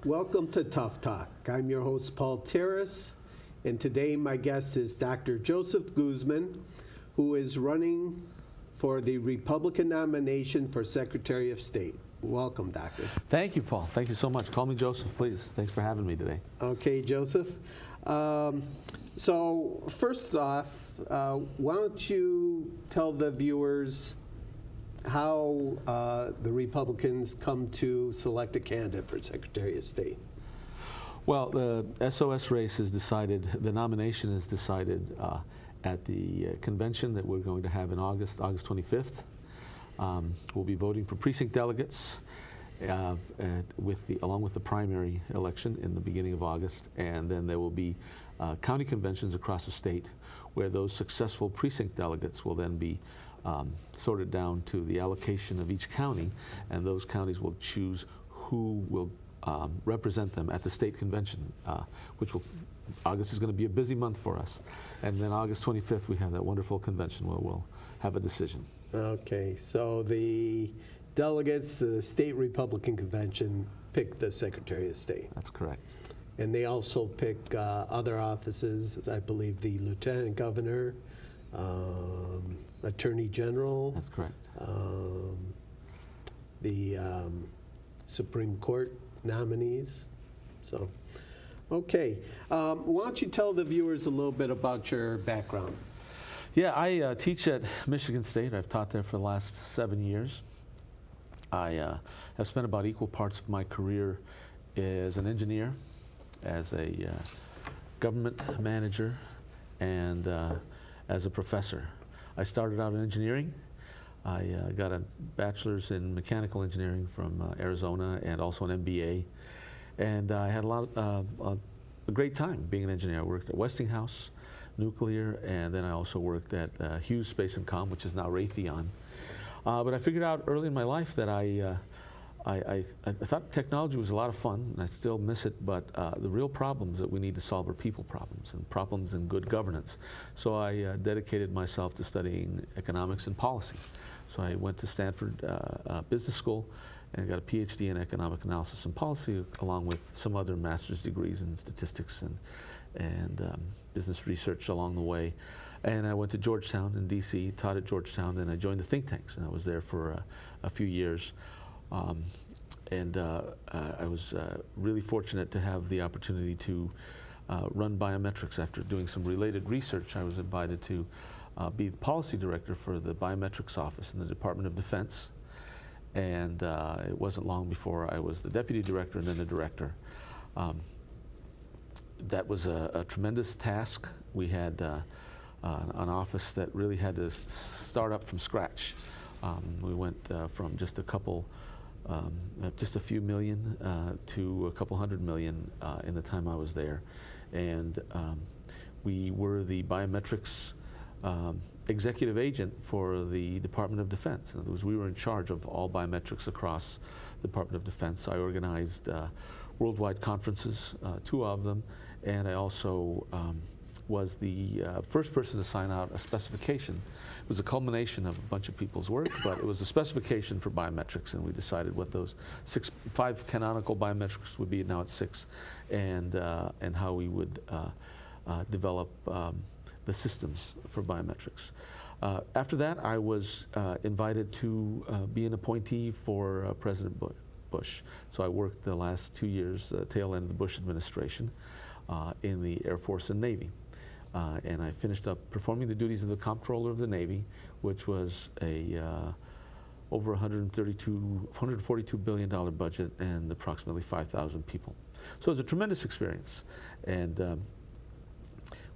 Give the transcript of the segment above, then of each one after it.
Welcome to Tough Talk. I'm your host, Paul Taros, and today my guest is Dr. Joseph Guzman, who is running for the Republican nomination for Secretary of State. Welcome, Doctor. Thank you, Paul. Thank you so much. Call me Joseph, please. Thanks for having me today. Okay, Joseph. So first off, why don't you tell the viewers how the Republicans come to select a candidate for Secretary of State? Well, the SOS race is decided, the nomination is decided at the convention that we're going to have in August 25th. We'll be voting for precinct delegates along with the primary election in the beginning of August, and then there will be county conventions across the state where those successful precinct delegates will then be sorted down to the allocation of each county, and those counties will choose who will represent them at the state convention, August is going to be a busy month for us. And then August 25th, we have that wonderful convention where we'll have a decision. Okay, so the delegates to the state Republican convention pick the Secretary of State. That's correct. And they also pick other offices, as I believe the Lieutenant Governor, Attorney General. That's correct. The Supreme Court nominees. So, okay. Why don't you tell the viewers a little bit about your background? Yeah, I teach at Michigan State. I've taught there for the last 7 years. I have spent about equal parts of my career as an engineer, as a government manager, and as a professor. I started out in engineering. I got a bachelor's in mechanical engineering from Arizona and also an MBA. And I had a great time being an engineer. I worked at Westinghouse Nuclear, and then I also worked at Hughes Space and Comm, which is now Raytheon. But I figured out early in my life that I thought technology was a lot of fun, and I still miss it, but the real problems that we need to solve are people problems and problems in good governance. So I dedicated myself to studying economics and policy. So I went to Stanford Business School and got a PhD in economic analysis and policy, along with some other master's degrees in statistics and business research along the way. And I went to Georgetown in DC, taught at Georgetown, and I joined the think tanks, and I was there for a few years. I was really fortunate to have the opportunity to run biometrics. After doing some related research, I was invited to be the policy director for the biometrics office in the Department of Defense. And it wasn't long before I was the deputy director and then the director. That was a tremendous task. We had an office that really had to start up from scratch. We went from just a few million to a couple hundred million in the time I was there. And we were the biometrics executive agent for the Department of Defense. In other words, we were in charge of all biometrics across the Department of Defense. I organized worldwide conferences, 2 of them, and I also was the first person to sign out a specification. It was a culmination of a bunch of people's work, but it was a specification for biometrics, and we decided what those 5 canonical biometrics would be, now it's 6, and how we would develop the systems for biometrics. After that, I was invited to be an appointee for President Bush. So I worked the last 2 years, the tail end of the Bush administration, in the Air Force and Navy. And I finished up performing the duties of the Comptroller of the Navy, which was over $142 billion budget and approximately 5,000 people. So it was a tremendous experience. And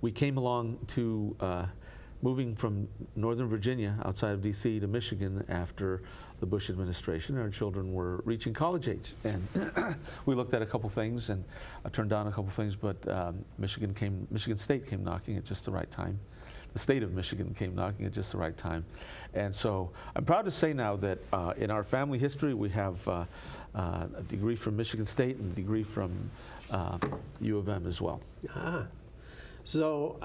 we came along to moving from Northern Virginia, outside of DC, to Michigan after the Bush administration. Our children were reaching college age, and we looked at a couple things and turned down a couple things, but Michigan State came knocking at just the right time. The state of Michigan came knocking at just the right time. And so I'm proud to say now that in our family history, we have a degree from Michigan State and a degree from U of M as well. So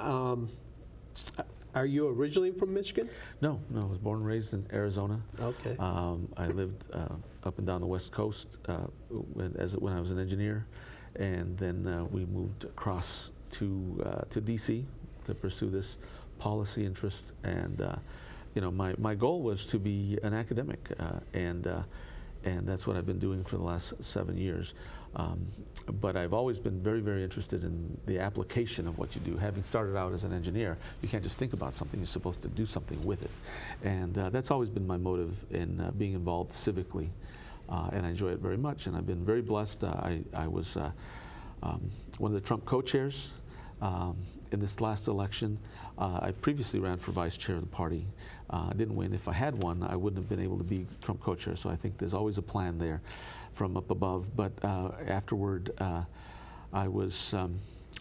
Are you originally from Michigan? No, I was born and raised in Arizona. Okay. I lived up and down the West Coast when I was an engineer, and then we moved across to D.C. to pursue this policy interest. And my goal was to be an academic, and that's what I've been doing for the last 7 years. But I've always been very, very interested in the application of what you do. Having started out as an engineer, you can't just think about something, you're supposed to do something with it. And that's always been my motive in being involved civically. And I enjoy it very much, and I've been very blessed. I was one of the Trump co-chairs in this last election. I previously ran for vice chair of the party. I didn't win. If I had won, I wouldn't have been able to be Trump co-chair, so I think there's always a plan there from up above. But afterward, I was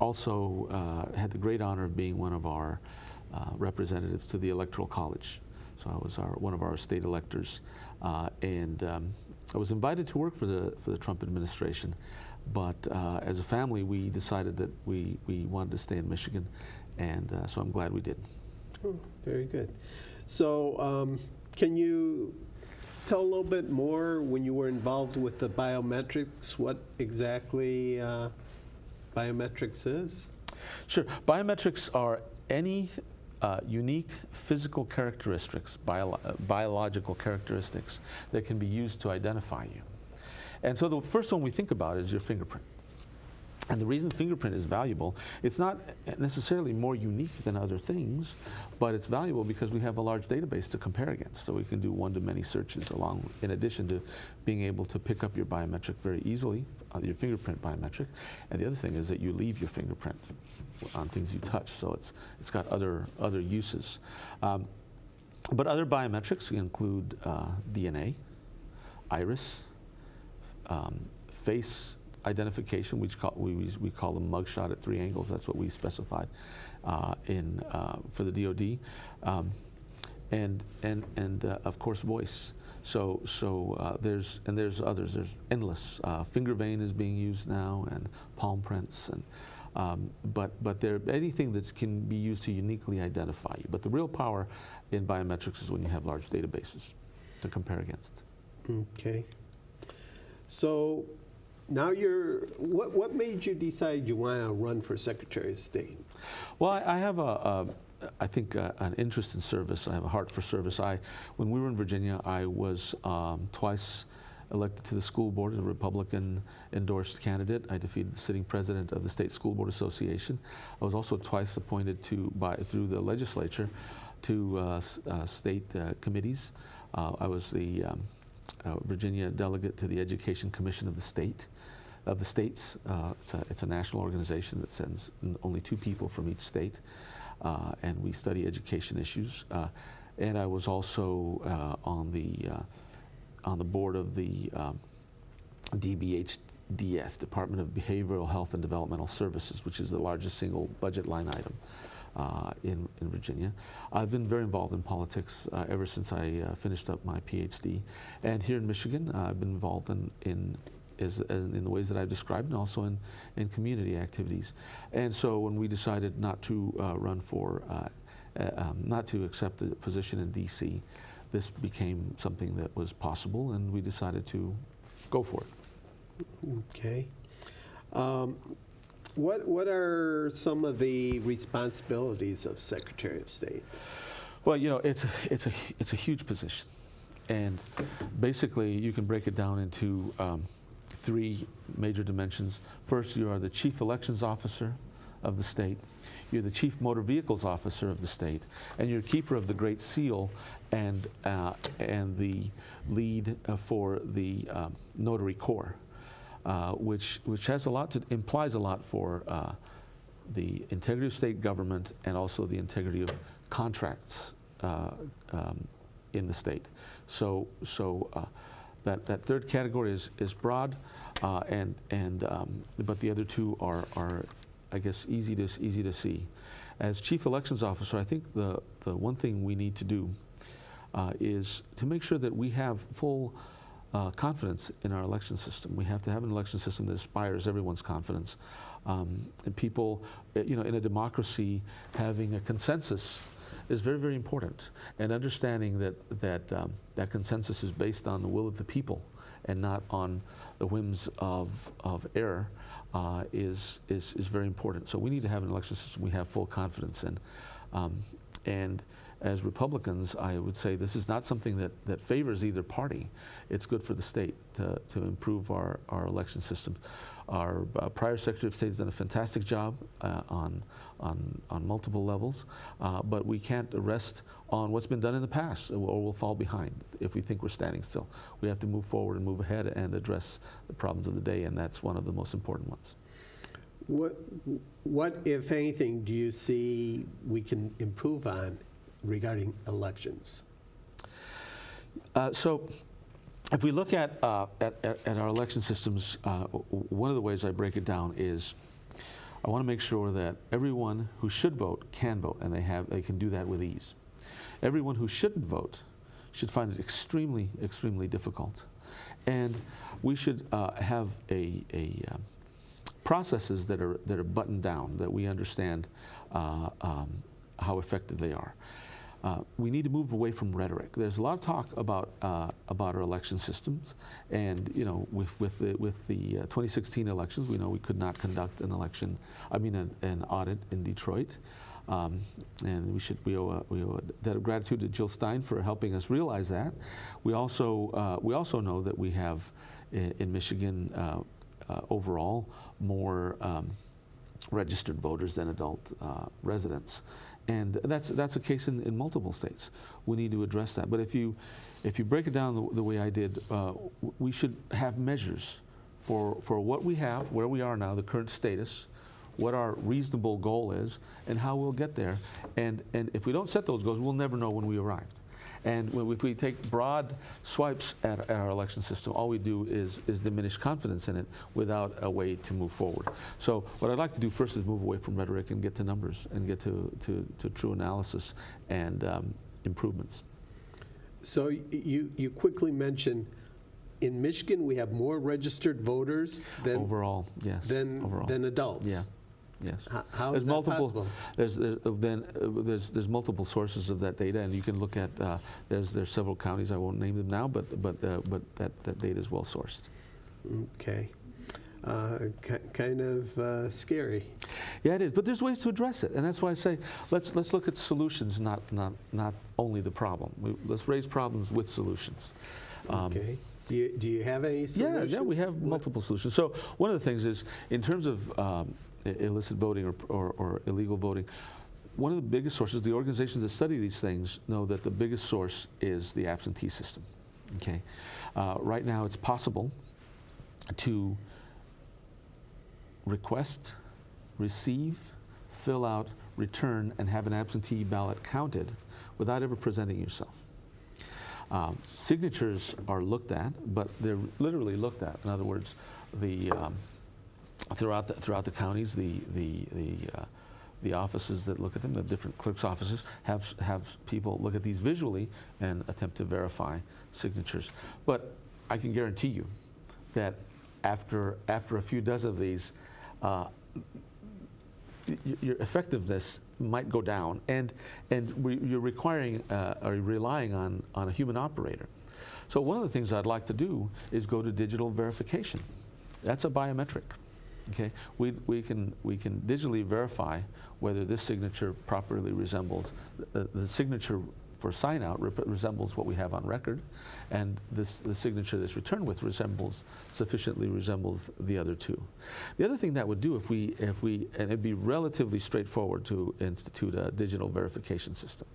also had the great honor of being one of our representatives to the Electoral College. So I was one of our state electors, and I was invited to work for the Trump administration. But as a family, we decided that we wanted to stay in Michigan, and so I'm glad we did. Oh, very good. So can you tell a little bit more, when you were involved with the biometrics, what exactly biometrics is? Sure. Biometrics are any unique physical characteristics, biological characteristics that can be used to identify you. And so the first one we think about is your fingerprint. And the reason fingerprint is valuable, it's not necessarily more unique than other things, but it's valuable because we have a large database to compare against. So we can do one-to-many searches in addition to being able to pick up your biometric very easily, your fingerprint biometric. And the other thing is that you leave your fingerprint on things you touch, so it's got other uses. But other biometrics include DNA, iris, face identification, which we call them mugshot at 3 angles. That's what we specified for the DoD, and of course voice. So there's others. There's endless. Finger vein is being used now, and palm prints, and but there anything that can be used to uniquely identify you. But the real power in biometrics is when you have large databases to compare against. Okay. So now what made you decide you want to run for Secretary of State? Well, I have I think an interest in service. I have a heart for service. When we were in Virginia, I was twice elected to the school board as a Republican endorsed candidate. I defeated the sitting president of the State School Board Association. I was also twice appointed through the legislature to state committees. I was the Virginia delegate to the Education Commission of the states. It's a national organization that sends only 2 people from each state, and we study education issues. And I was also on the board of the DBHDS, Department of Behavioral Health and Developmental Services, which is the largest single budget line item in Virginia. I've been very involved in politics ever since I finished up my PhD. And here in Michigan, I've been involved in the ways that I've described, and also in community activities. And so when we decided not to not to accept the position in DC, this became something that was possible, and we decided to go for it. Okay. What are some of the responsibilities of Secretary of State? Well, it's a huge position, and basically you can break it down into 3 major dimensions. First, you are the Chief Elections Officer of the state. You're the Chief Motor Vehicles Officer of the state, and you're keeper of the Great Seal, and the lead for the Notary Corps. Which implies a lot for the integrity of state government and also the integrity of contracts in the state. So that 3rd category is broad, but the other 2 are I guess easy to see. As Chief Elections Officer, I think the one thing we need to do is to make sure that we have full confidence in our election system. We have to have an election system that inspires everyone's confidence. And people, in a democracy, having a consensus is very, very important. And understanding that consensus is based on the will of the people and not on the whims of error is very important. So we need to have an election system we have full confidence in. And as Republicans, I would say this is not something that favors either party. It's good for the state to improve our election systems. Our prior Secretary of State has done a fantastic job on multiple levels, but we can't rest on what's been done in the past, or we'll fall behind if we think we're standing still. We have to move forward and move ahead and address the problems of the day, and that's one of the most important ones. What, if anything, do you see we can improve on regarding elections? So if we look at our election systems, one of the ways I break it down is I want to make sure that everyone who should vote can vote, and they can do that with ease. Everyone who shouldn't vote should find it extremely, extremely difficult. And we should have processes that are buttoned down, that we understand how effective they are. We need to move away from rhetoric. There's a lot of talk about our election systems, and with the 2016 elections, we know we could not conduct an audit in Detroit, and we owe a debt of gratitude to Jill Stein for helping us realize that. We also know that we have in Michigan overall more registered voters than adult residents. And that's a case in multiple states. We need to address that. But if you break it down the way I did, we should have measures for what we have, where we are now, the current status, what our reasonable goal is, and how we'll get there. And if we don't set those goals, we'll never know when we arrived. And if we take broad swipes at our election system, all we do is diminish confidence in it without a way to move forward. So what I'd like to do first is move away from rhetoric and get to numbers and get to true analysis and improvements. So you quickly mentioned in Michigan we have more registered voters than overall, yes, than adults. Yeah. Yes. How is that possible? There's multiple sources of that data, and you can look at there's several counties. I won't name them now, but that data is well sourced. Okay. Kind of scary. Yeah, it is. But there's ways to address it, and that's why I say let's look at solutions, not only the problem. Let's raise problems with solutions. Okay. Do you have any solutions? Yeah, we have multiple solutions. So one of the things is in terms of illicit voting or illegal voting, one of the biggest sources, the organizations that study these things know that the biggest source is the absentee system. Okay, right now it's possible to request, receive, fill out, return, and have an absentee ballot counted without ever presenting yourself. Signatures are looked at, but they're literally looked at. In other words, throughout the counties, the offices that look at them, the different clerks' offices, have people look at these visually and attempt to verify signatures. But I can guarantee you that after a few dozen of these, your effectiveness might go down, and you're requiring or relying on a human operator. So one of the things I'd like to do is go to digital verification. That's a biometric. Okay, we can digitally verify whether this signature properly resembles the signature for sign out resembles what we have on record, and the signature that's returned with sufficiently resembles the other two. The other thing that would do if we and it'd be relatively straightforward to institute a digital verification system,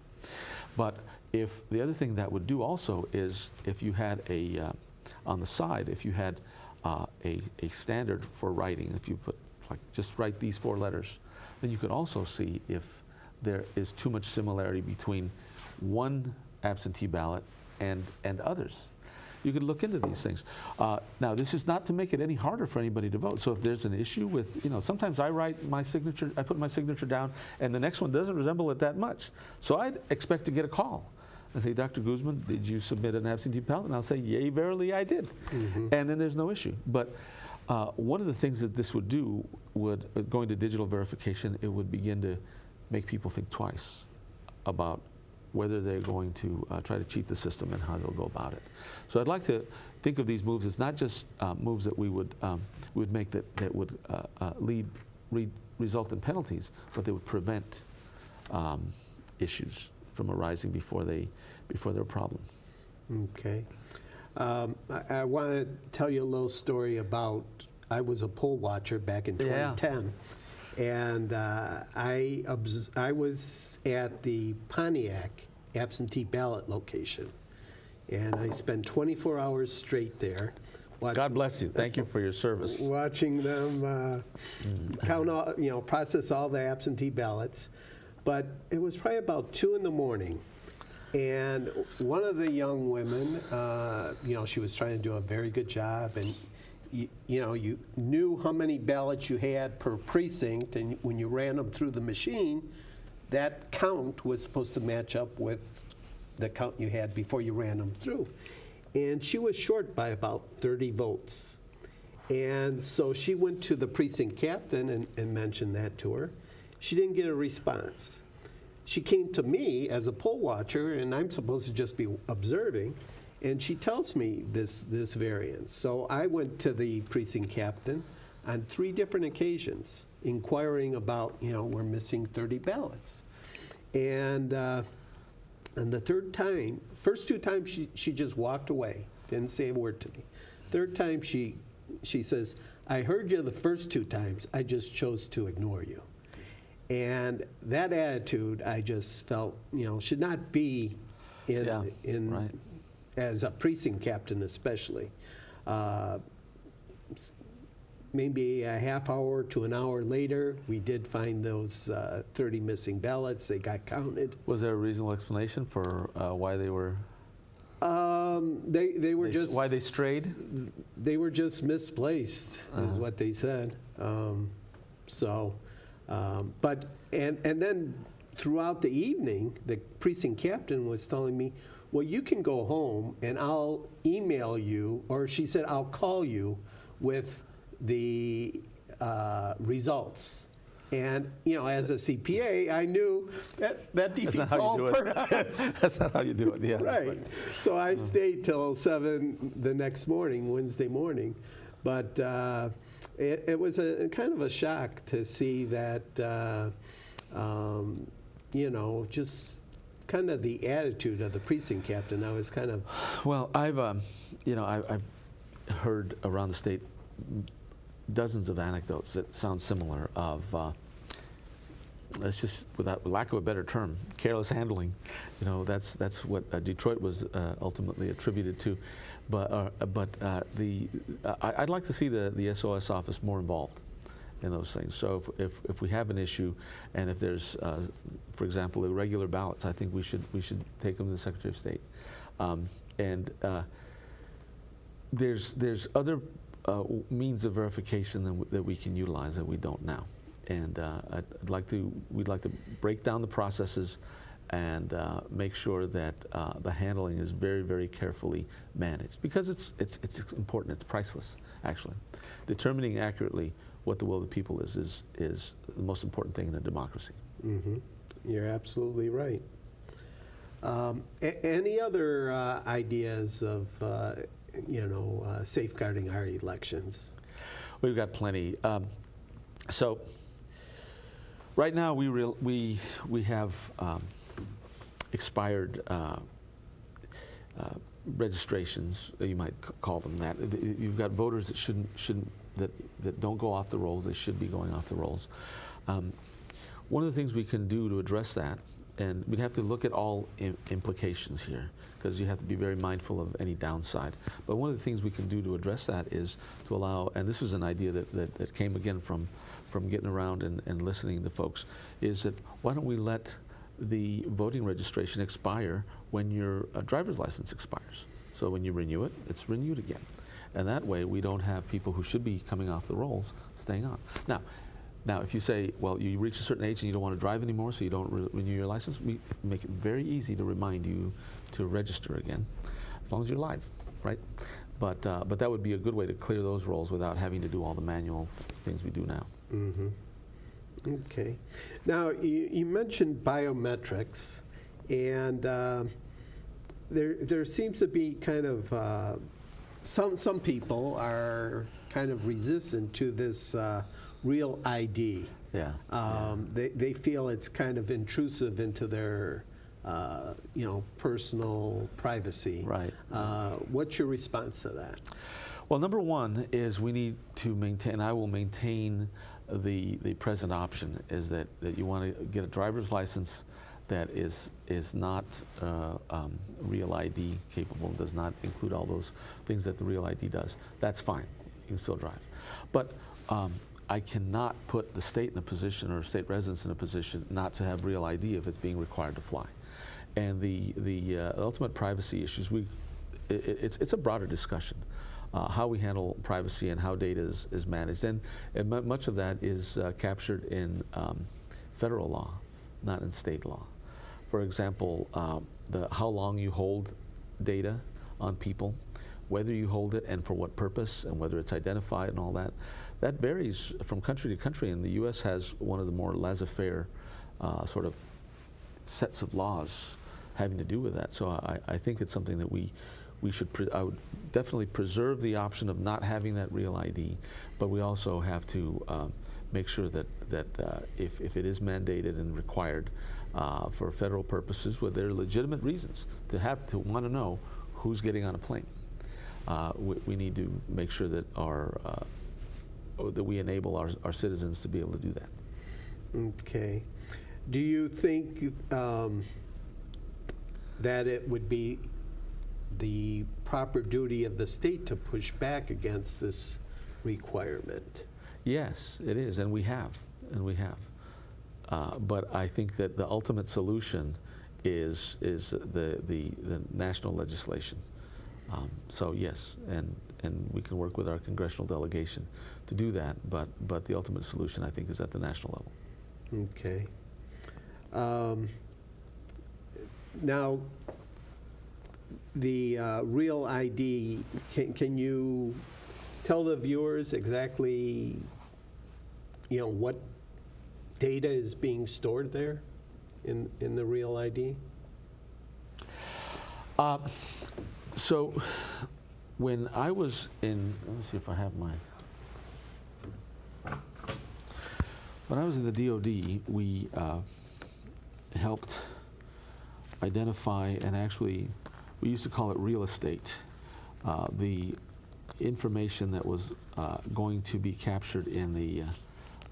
but if the other thing that would do also is if you had on the side, if you had a standard for writing, if you put just write these 4 letters, then you could also see if there is too much similarity between one absentee ballot and others. You could look into these things. Now, this is not to make it any harder for anybody to vote. So if there's an issue with, sometimes I write my signature, I put my signature down, and the next one doesn't resemble it that much. So I'd expect to get a call. I say, Dr. Guzman, did you submit an absentee ballot? And I'll say, yea, verily, I did. Mm-hmm. And then there's no issue. But one of the things that this would do going to digital verification, it would begin to make people think twice about whether they're going to try to cheat the system and how they'll go about it. So I'd like to think of these moves as not just moves that we would make that would result in penalties, but they would prevent issues from arising before they're a problem. Okay. I want to tell you a little story about, I was a poll watcher back in 2010. And I was at the Pontiac absentee ballot location, and I spent 24 hours straight there. God bless you. Thank you for your service. Watching them count all, process all the absentee ballots. But it was probably about 2 in the morning, and one of the young women, she was trying to do a very good job, and you knew how many ballots you had per precinct, and when you ran them through the machine, that count was supposed to match up with the count you had before you ran them through. And she was short by about 30 votes. And so she went to the precinct captain and mentioned that to her. She didn't get a response. She came to me as a poll watcher, and I'm supposed to just be observing, and she tells me this variance. So I went to the precinct captain on 3 different occasions, inquiring about, we're missing 30 ballots. And the third time, first 2 times she just walked away, didn't say a word to me. Third time she says, I heard you the first 2 times, I just chose to ignore you. And that attitude, I just felt, should not be in right. As a precinct captain especially. Maybe a half hour to an hour later, we did find those 30 missing ballots. They got counted. Was there a reasonable explanation for why they were? They were just why they strayed? They were just misplaced, is what they said. But then throughout the evening, the precinct captain was telling me, well, you can go home and I'll email you, or she said, I'll call you with the results. And, as a CPA, I knew that defeats all purpose. That's not how you do it, yeah. Right. So I stayed till 7 the next morning, Wednesday morning. But it was a kind of a shock to see that, just kind of the attitude of the precinct captain. I was kind of... Well, I've heard around the state dozens of anecdotes that sound similar of, let's just, without lack of a better term, careless handling. That's what Detroit was ultimately attributed to. But I'd like to see the SOS office more involved in those things. So if we have an issue, and if there's, for example, irregular ballots, I think we should take them to the Secretary of State. There's other means of verification that we can utilize that we don't now, and we'd like to break down the processes and make sure that the handling is very, very carefully managed, because it's important. It's priceless, actually. Determining accurately what the will of the people is the most important thing in a democracy. Mm-hmm. You're absolutely right. Any other ideas of safeguarding our elections? We've got plenty. So right now we have expired registrations, you might call them that. You've got voters that that don't go off the rolls. They should be going off the rolls. One of the things we can do to address that, and we'd have to look at all implications here, because you have to be very mindful of any downside. But one of the things we can do to address that is to allow, and this is an idea that came again from getting around and listening to folks, is that why don't we let the voting registration expire when your driver's license expires? So when you renew it, it's renewed again. And that way we don't have people who should be coming off the rolls staying on. Now, if you say, well, you reach a certain age and you don't want to drive anymore, so you don't renew your license, we make it very easy to remind you to register again, as long as you're live, right? But that would be a good way to clear those rolls without having to do all the manual things we do now. Mm-hmm. Okay. Now, you mentioned biometrics, And there seems to be kind of, some people are kind of resistant to this real ID. Yeah. They feel it's kind of intrusive into their, personal privacy. Right. What's your response to that? Well, number one is we need to maintain, I will maintain the present option, is that you want to get a driver's license that is not Real ID capable, does not include all those things that the Real ID does. That's fine. You can still drive. But I cannot put the state in a position, or state residents in a position, not to have Real ID if it's being required to fly. And the ultimate privacy issues, it's a broader discussion. How we handle privacy and how data is managed. And much of that is captured in federal law, not in state law. For example, how long you hold data on people, whether you hold it and for what purpose, and whether it's identified and all that. That varies from country to country, and the U.S. has one of the more laissez-faire sort of sets of laws having to do with that. So I think it's something that we should, I would definitely preserve the option of not having that Real ID, but we also have to make sure that if it is mandated and required for federal purposes, where there are legitimate reasons to want to know who's getting on a plane, we need to make sure that that we enable our citizens to be able to do that. Okay. Do you think that it would be the proper duty of the state to push back against this requirement? Yes, it is, and we have. But I think that the ultimate solution is the national legislation. So yes, and we can work with our congressional delegation to do that, but the ultimate solution, I think, is at the national level. Okay. Now, the Real ID, can you tell the viewers exactly, what data is being stored there in the Real ID? So when I was in, let me see if I have my, when I was in the DOD, we helped identify, and actually we used to call it real estate, the information that was going to be captured in the,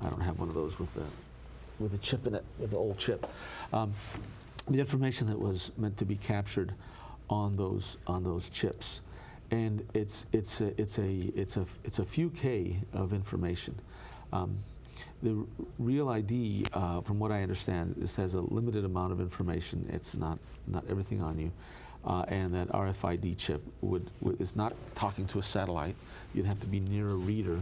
I don't have one of those with a chip in it, with the old chip. The information that was meant to be captured on those chips, and it's a few K of information. The Real ID, from what I understand, this has a limited amount of information. It's not everything on you, and that RFID chip is not talking to a satellite. You'd have to be near a reader,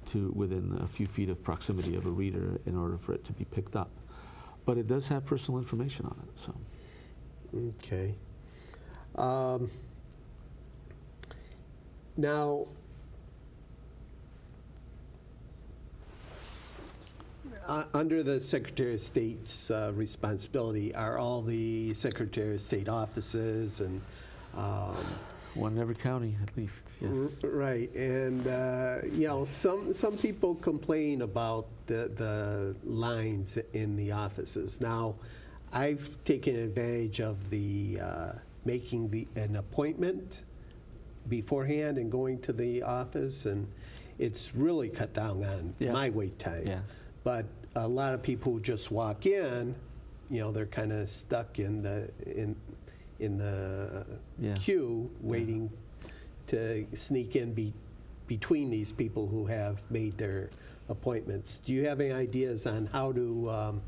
to within a few feet of proximity of a reader, in order for it to be picked up. But it does have personal information on it. So. Okay. Now, under the Secretary of State's responsibility, are all the Secretary of State offices and one in every county, at least. Yes. Right, and some people complain about the lines in the offices. Now, I've taken advantage of the making an appointment beforehand and going to the office, and it's really cut down on my wait time. Yeah. But a lot of people who just walk in, they're kind of stuck in the queue, waiting to sneak in between these people who have made their appointments. Do you have any ideas on how to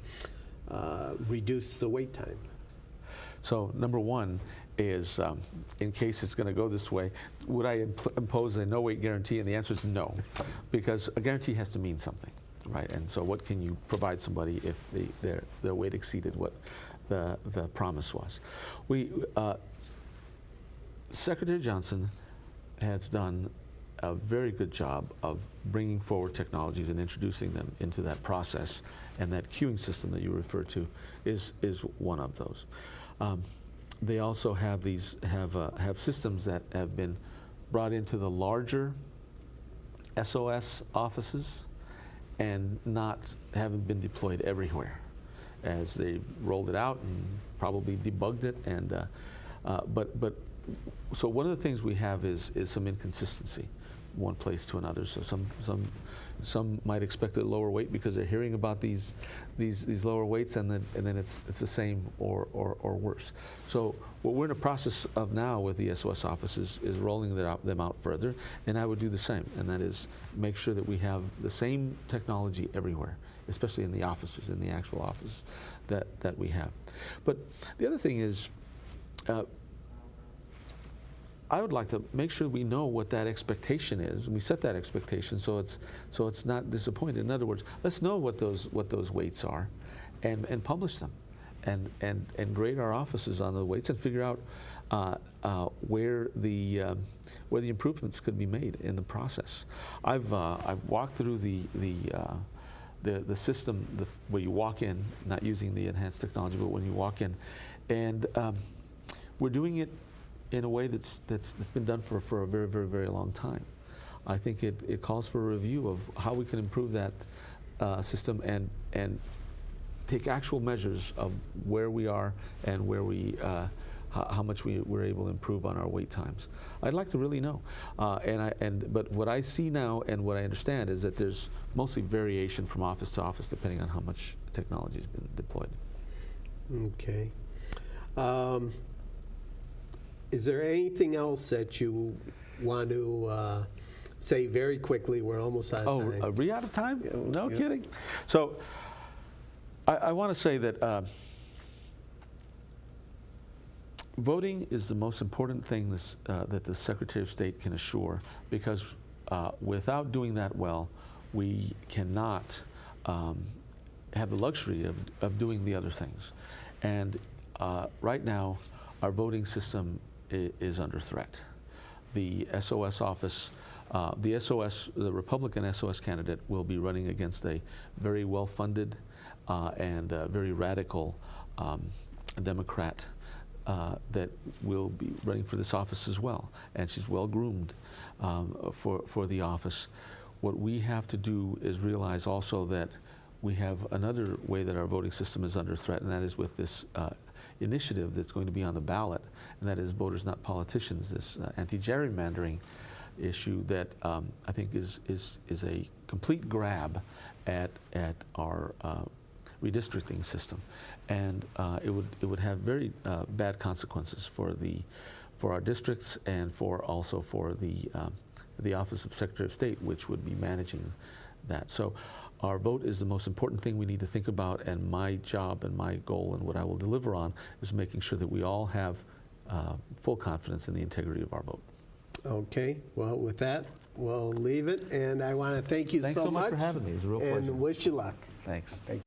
reduce the wait time? So number one is, in case it's going to go this way, would I impose a no-wait guarantee? And the answer is no, because a guarantee has to mean something, right? And so what can you provide somebody if their wait exceeded what the promise was? Secretary Johnson has done a very good job of bringing forward technologies and introducing them into that process, and that queuing system that you refer to is one of those. They also have have systems that have been brought into the larger SOS offices and haven't been deployed everywhere, as they rolled it out and probably debugged it. And so one of the things we have is some inconsistency, one place to another. So some might expect a lower weight because they're hearing about these lower weights, and then it's the same or worse. So what we're in the process of now with the SOS offices is rolling them out further, and I would do the same, and that is make sure that we have the same technology everywhere, especially in the offices, in the actual office that we have. But the other thing is, I would like to make sure we know what that expectation is, and we set that expectation so it's not disappointed. In other words, let's know what those weights are, and publish them, and grade our offices on the weights, and figure out where the improvements could be made in the process. I've walked through the system where you walk in, not using the enhanced technology, but when you walk in, and we're doing it in a way that's been done for a very, very, very long time. I think it calls for a review of how we can improve that system and take actual measures of where we are and where how much we're able to improve on our wait times. I'd like to really know. But what I see now and what I understand is that there's mostly variation from office to office depending on how much technology has been deployed. Okay. Is there anything else that you want to say very quickly? We're almost out of time. Are we out of time? Yeah, No yeah. kidding. So I want to say that voting is the most important thing that the Secretary of State can assure, because without doing that well, we cannot have the luxury of doing the other things. And right now, our voting system is under threat. The SOS office, the Republican SOS candidate will be running against a very well-funded and very radical Democrat that will be running for this office as well. And she's well-groomed for the office. What we have to do is realize also that we have another way that our voting system is under threat, and that is with this initiative that's going to be on the ballot, and that is Voters Not Politicians, this anti-gerrymandering issue that I think is a complete grab at our redistricting system, and it would have very bad consequences for our districts, and also for the Office of Secretary of State, which would be managing that. So our vote is the most important thing we need to think about, and my job and my goal and what I will deliver on is making sure that we all have full confidence in the integrity of our vote. Okay, well, with that, we'll leave it, and I want to thank you Thanks so much for having me. It was a real pleasure. And wish you luck. Thanks. Thank you.